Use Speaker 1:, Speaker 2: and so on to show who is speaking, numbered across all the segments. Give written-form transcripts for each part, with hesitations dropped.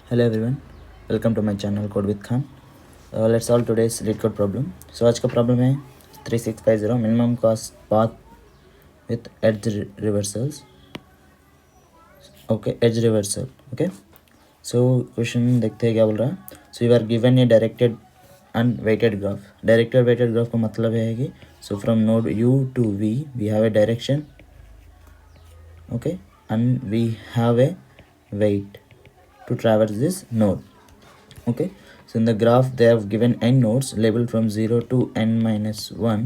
Speaker 1: Hello everyone, welcome to my channel code with Khan. Let's solve today's LeetCode problem. So आज का problem है 3650 minimum cost path with edge reversals. Okay, edge reversal. Okay, so question देखते हैं क्या बोल रहा है। So you are given a directed and weighted graph. Directed weighted graph का मतलब है कि so from node u to v we have a direction, okay, and we have a weight to traverse this node. Okay, so in the graph they have given n nodes labeled from 0 to n minus 1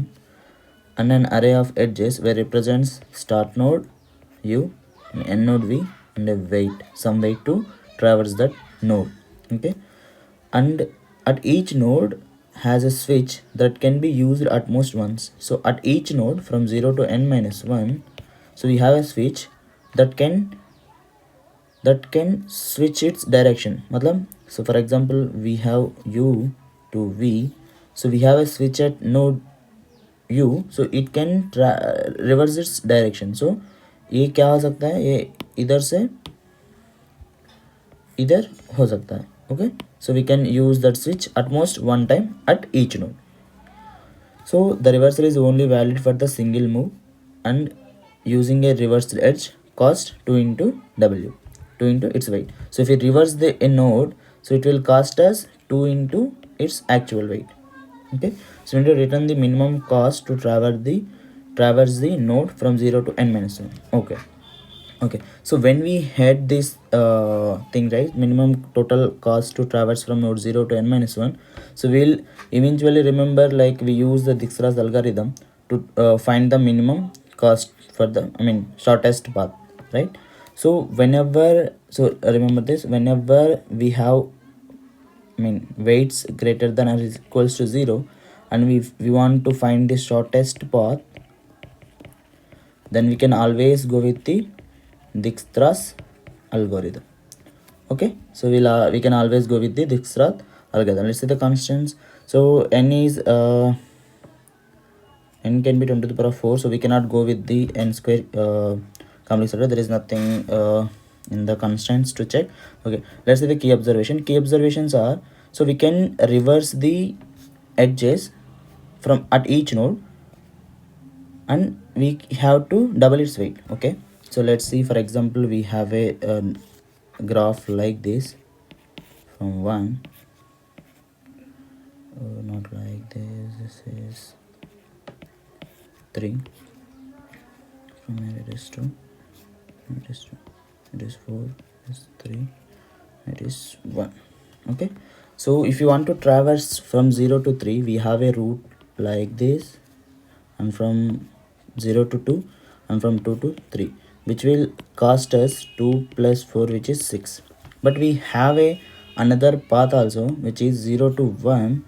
Speaker 1: and an array of edges where represents start node u and end node v and a weight, some weight to traverse that node. Okay, and at each node has a switch that can be used at most once. So at each node from 0 to n minus 1, so we have a switch that can switch its direction. Matlab, so for example we have u to v, so we have a switch at node u, so it can reverse its direction. So ये क्या हो सकता है, ये इधर से इधर हो सकता है. Okay, so we can use that switch at most one time at each node. So the reversal is only valid for the single move and using a reversed edge cost 2 into w, 2 into its weight. So if we reverse the a node, so it will cost us 2 into its actual weight. Okay, so we need to return the minimum cost to traverse the node from 0 to n minus 1. Okay, so when we had this thing, right, minimum total cost to traverse from node 0 to n minus 1, so we'll eventually remember, like, we use the Dijkstra's algorithm to find the minimum cost for the shortest path, right? So remember this, whenever we have weights greater than or is equals to 0 and we want to find the shortest path, then we can always go with the Dijkstra's algorithm. Okay, so we can always go with the Dijkstra's algorithm. Let's see the constants. So n can be 10 to the power of 4, so we cannot go with the n square complex order. There is nothing in the constants to check. Okay, let's see the key observation. Key observations are, so we can reverse the edges from at each node and we have to double its weight. Okay, so let's see, for example we have a graph like this from 1, not like this, this is 3, from here it is 2, it is 2, it is 4, it is 3, it is 1. Okay, so if you want to traverse from 0 to 3, we have a route like this, and from 0 to 2 and from 2 to 3, which will cost us 2 plus 4, which is 6. But we have another path also, which is 0 to 1,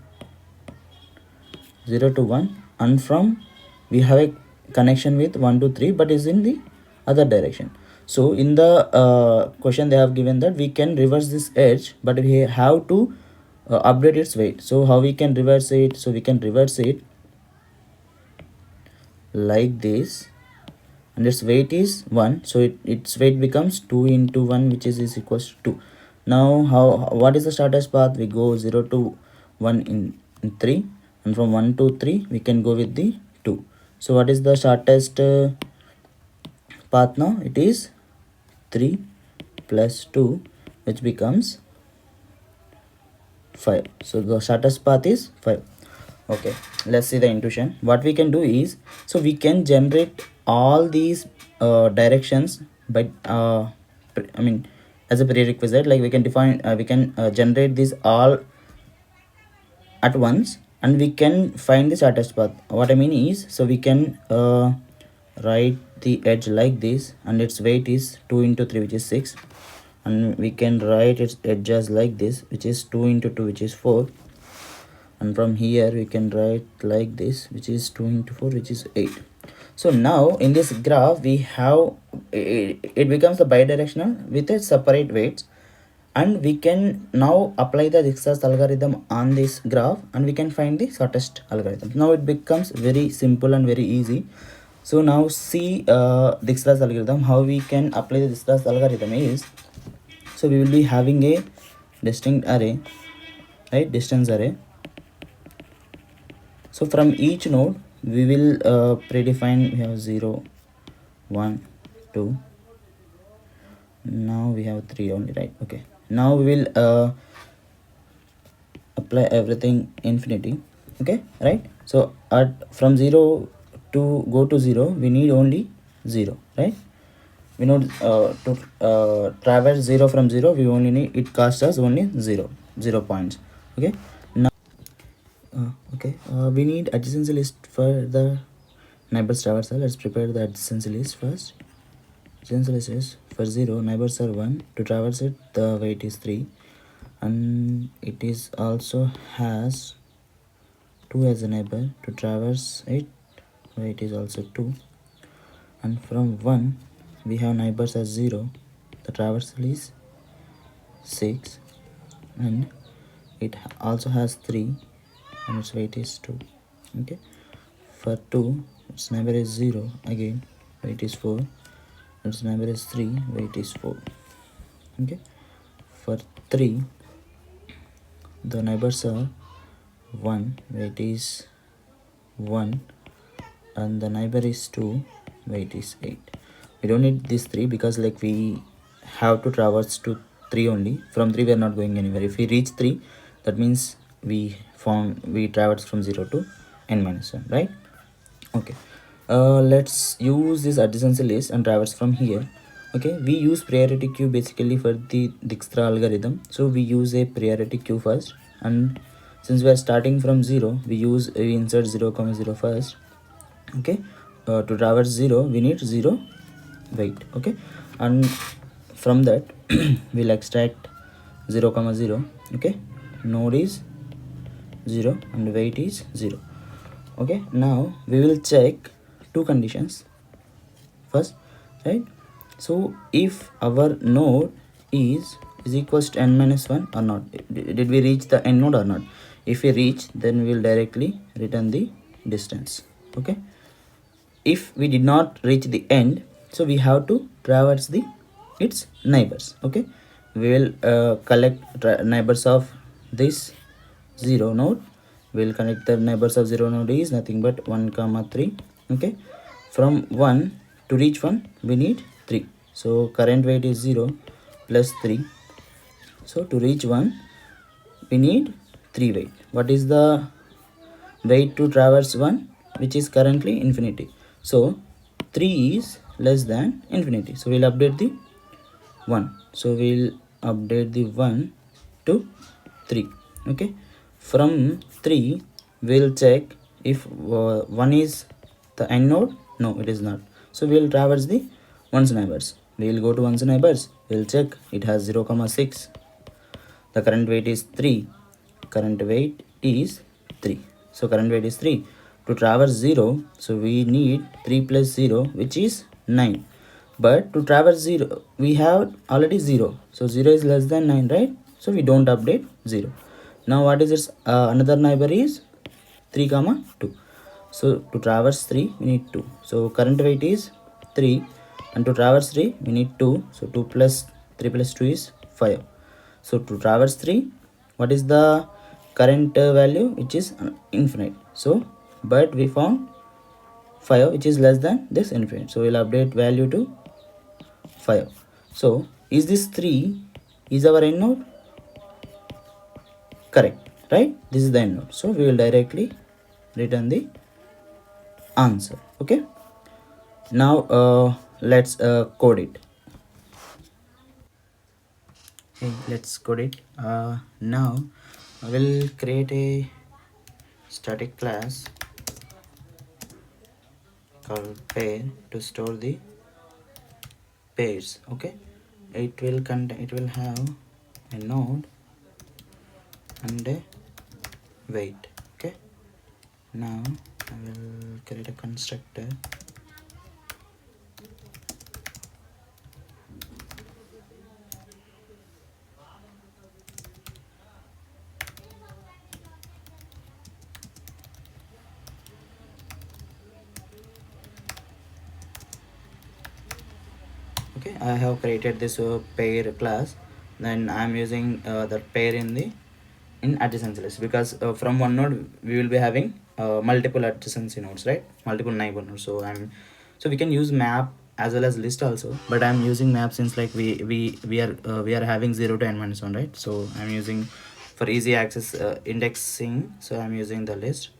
Speaker 1: 0 to 1, and from we have a connection with 1 to 3, but is in the other direction. So in the question they have given that we can reverse this edge, but we have to update its weight. So how we can reverse it? So we can reverse it like this, and its weight is 1, so its weight becomes 2 into 1, which is equals to 2. Now what is the shortest path? We go 0 to 1 in 3, and from 1 to 3 we can go with the 2. So what is the shortest path now? It is 3 plus 2, which becomes 5. So the shortest path is 5. Okay, let's see the intuition. What we can do is, so we can generate all these directions by as a prerequisite, like we can define generate these all at once, and we can find the shortest path. What I mean is, so we can write the edge like this, and its weight is 2 into 3, which is 6, and we can write its edges like this, which is 2 into 2, which is 4, and from here we can write like this, which is 2 into 4, which is 8. So now in this graph we have it becomes a bidirectional with a separate weights, and we can now apply the Dijkstra's algorithm on this graph, and we can find the shortest algorithm. Now it becomes very simple and very easy. So now see Dijkstra's algorithm. How we can apply the Dijkstra's algorithm is, so we will be having a distinct array, right? Distance array. So from each node we will predefine. We have 0, 1, 2. Now we have 3 only, right? Okay, now we will apply everything infinity. Okay, right? So from 0 to go to 0 we need only 0, right? We know to traverse 0 from 0 we only need, it costs us only 0 points. Okay, now we need adjacency list for the neighbors traversal. Let's prepare the adjacency list first. Adjacency list is for 0 neighbors are 1. To traverse it the weight is 3, and it is also has 2 as a neighbor. To traverse it weight is also 2, and from 1 we have neighbors as 0. The traversal is 6, and it also has 3 and its weight is 2. Okay, for 2 its neighbor is 0, again weight is 4. Its neighbor is 3, weight is 4. Okay, for 3 the neighbors are 1, weight is 1, and the neighbor is 2, weight is 8. We don't need these 3 because like we have to traverse to 3 only. From 3 we are not going anywhere. If we reach 3, that means we traverse from 0 to n minus 1, right? Okay, let's use this adjacency list and traverse from here. Okay, we use priority queue basically for the Dijkstra algorithm. So we use a priority queue first, and since we are starting from 0 we insert 0, 0 first. Okay, to traverse 0 we need 0 weight. Okay, and from that we'll extract 0, 0. Okay, node is 0 and weight is 0. Okay, now we will check two conditions first, right? So if our node is equals to n minus 1 or not, did we reach the n node or not? If we reach, then we will directly return the distance. Okay, if we did not reach the end, so we have to traverse its neighbors. Okay, we will collect neighbors of this 0 node. We will connect the neighbors of 0 node is nothing but 1, 3. Okay, from 1 to reach 1 we need 3. So current weight is 0 plus 3. So to reach 1 we need 3 weight. What is the weight to traverse 1, which is currently infinity? So 3 is less than infinity, so we'll update the 1. So we'll update the 1 to 3. Okay, from 3 we'll check if 1 is the end node. No, it is not. So we'll traverse the 1's neighbors. We'll go to 1's neighbors. We'll check it has 0, 6. The current weight is 3. Current weight is 3. So current weight is 3. To traverse 0, so we need 3 plus 0, which is 9. But to traverse 0, we have already 0. So 0 is less than 9, right? So we don't update 0. Now what is its another neighbor is 3, 2. So to traverse 3, we need 2. So current weight is 3. And to traverse 3, we need 2. So 2 plus 3 plus 2 is 5. So to traverse 3, what is the current value? Which is infinite. So but we found 5, which is less than this infinite. So we'll update value to 5. So is this 3 is our end node? Correct, right? This is the end node. So we will directly return the answer. Okay, now let's code it. Okay, let's code it. Now I will create a static class called pair to store the pairs. Okay, it will have a node and a weight. Okay, now I will create a constructor. Okay, I have created this pair class. then I'm using that pair in adjacency list, because from one node we will be having multiple adjacency nodes, right, multiple neighbor nodes. So we can use map as well as list also, but I'm using map since like we are having 0 to n minus 1, right? So I'm using for easy access indexing, so I'm using the list.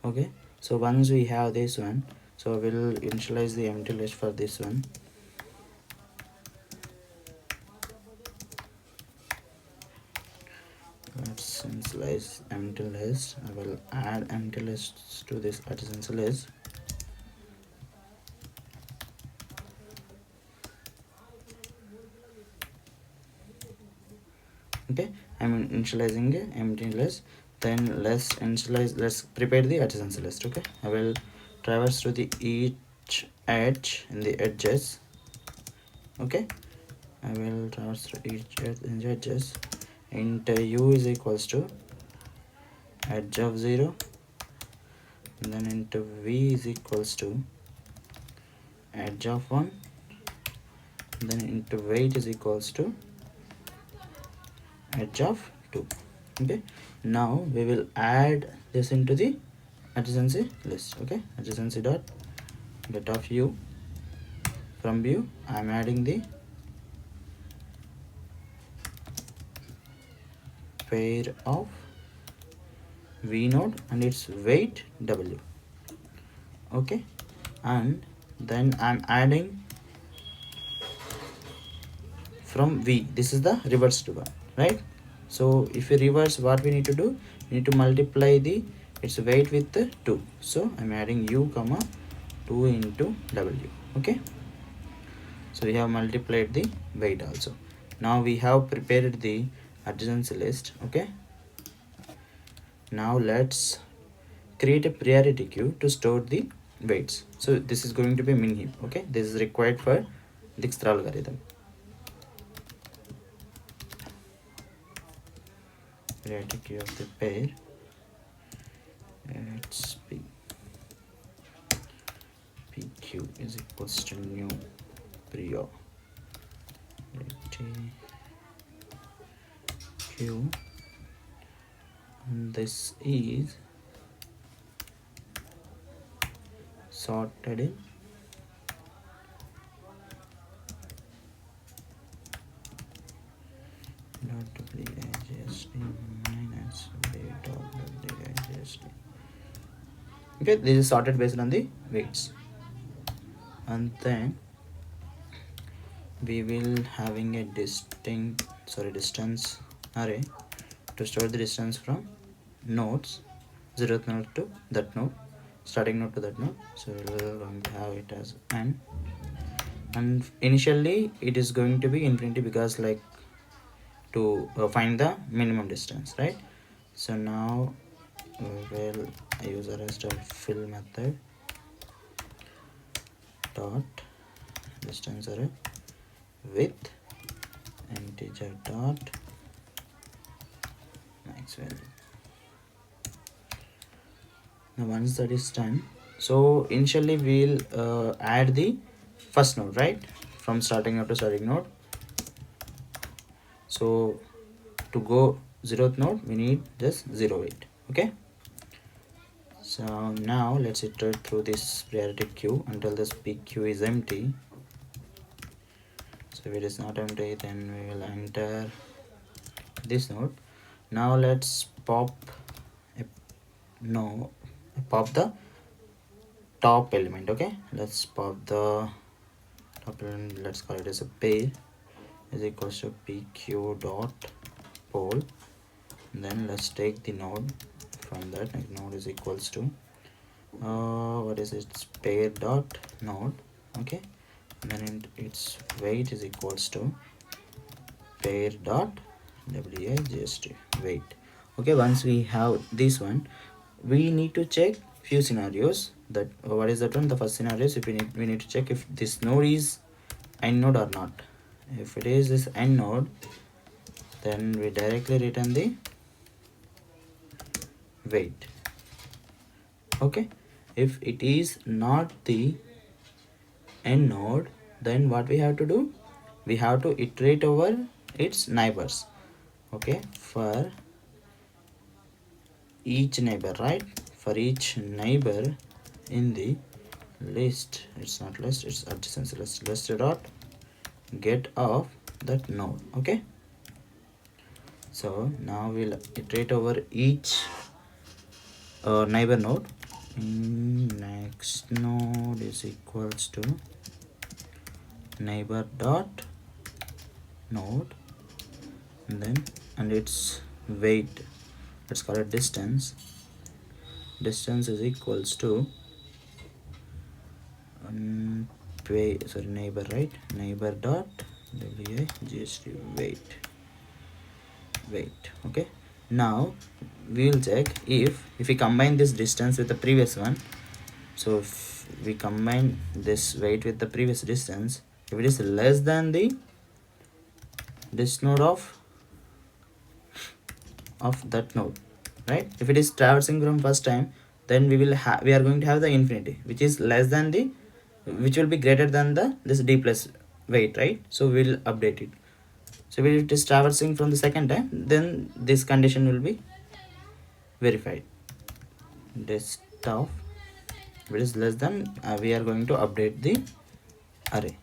Speaker 1: Okay, so once we have this one, so we'll initialize the empty list for this one. Let's initialize empty list. I will add empty lists to this adjacency list. Okay, I'm initializing a empty list. Then let's prepare the adjacency list. Okay, I will traverse to the each edge in the edges. Okay, I will traverse to each edge in the edges. Int u is equals to edge of 0, and then into v is equals to edge of 1, then into weight is equals to edge of 2. Okay, now we will add this into the adjacency list. Okay, adjacency dot get of u. From view I'm adding the pair of v node and its weight w. Okay, and then I'm adding from v, this is the reversed one, right? So if we reverse, what we need to do, we need to multiply the its weight with the 2. So I'm adding u comma 2 into w. Okay, so we have multiplied the weight also. Now we have prepared the adjacency list. Okay, now let's create a priority queue to store the weights. So this is going to be min heap. Okay, this is required for Dijkstra algorithm. Priority queue of the pair, let's be pq is equals to new priority queue, and this is sorted in .wajst minus weight of .wajst. Okay, this is sorted based on the weights, and then we will having a distance array to store the distance from nodes, 0th node to that node, starting node to that node. So we're going to have it as n, and initially it is going to be infinity, because like to find the minimum distance, right? So now will I use a rest of fill method dot distance array with integer dot max value. Now once that is done, so initially we'll add the first node, right, from starting node to starting node. So to go 0th node we need just 0 weight. Okay, so now let's iterate through this priority queue until this pq is empty. So if it is not empty, then we will enter this node. Now let's pop the top element. Okay, let's pop the top element, let's call it as a pair is equals to pq dot pole. Then let's take the node from that, like node is equals to what is its pair dot node. Okay, and then its weight is equals to pair dot wajst weight. Okay, once we have this one, we need to check few scenarios. That what is that one? The first scenario is if we need to check if this node is n node or not. If it is this n node, then we directly return the weight. Okay, if it is not the n node, then what we have to do, we have to iterate over its neighbors. Okay, for each neighbor, right? For each neighbor in the list, it's not list, it's adjacency list dot get of that node. Okay, so now we'll iterate over each neighbor node. Next node is equals to neighbor dot node, and its weight, let's call it distance. Distance is equals to neighbor, right? Neighbor dot WAGST weight. Okay, now we will check if we combine this distance with the previous one. So if we combine this weight with the previous distance, if it is less than the this node of that node, right? If it is traversing from first time, then we are going to have the infinity, which is less than the, which will be greater than the this d plus weight, right? So we'll update it. So if it is traversing from the second time, then this condition will be verified. This stuff, if it is less than, we are going to update the array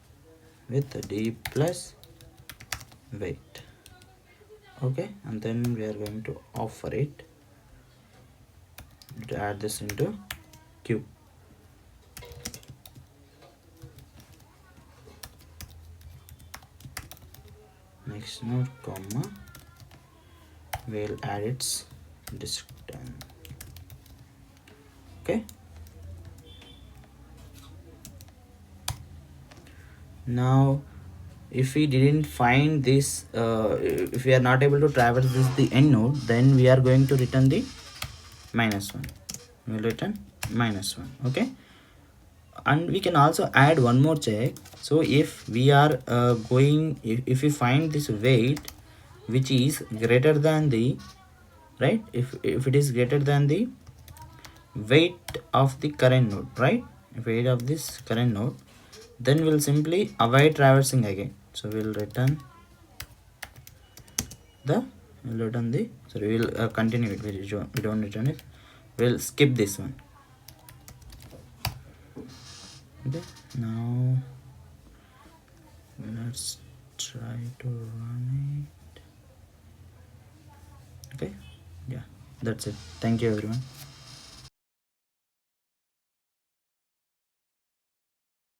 Speaker 1: with d plus weight. Okay, and then we are going to offer it to add this into queue. Next node comma, we'll add its distance. Okay, now if we didn't find this, if we are not able to traverse this the end node, then we are going to return the -1. We'll return -1. Okay, and we can also add one more check. So if we are if we find this weight which is greater than the, right, if it is greater than the weight of the current node, right, weight of this current node, then we'll simply avoid traversing again. So we'll return the sorry, we'll continue it. We don't return it, we'll skip this one. Okay, now let's try to run it. Okay, yeah, that's it. Thank you everyone.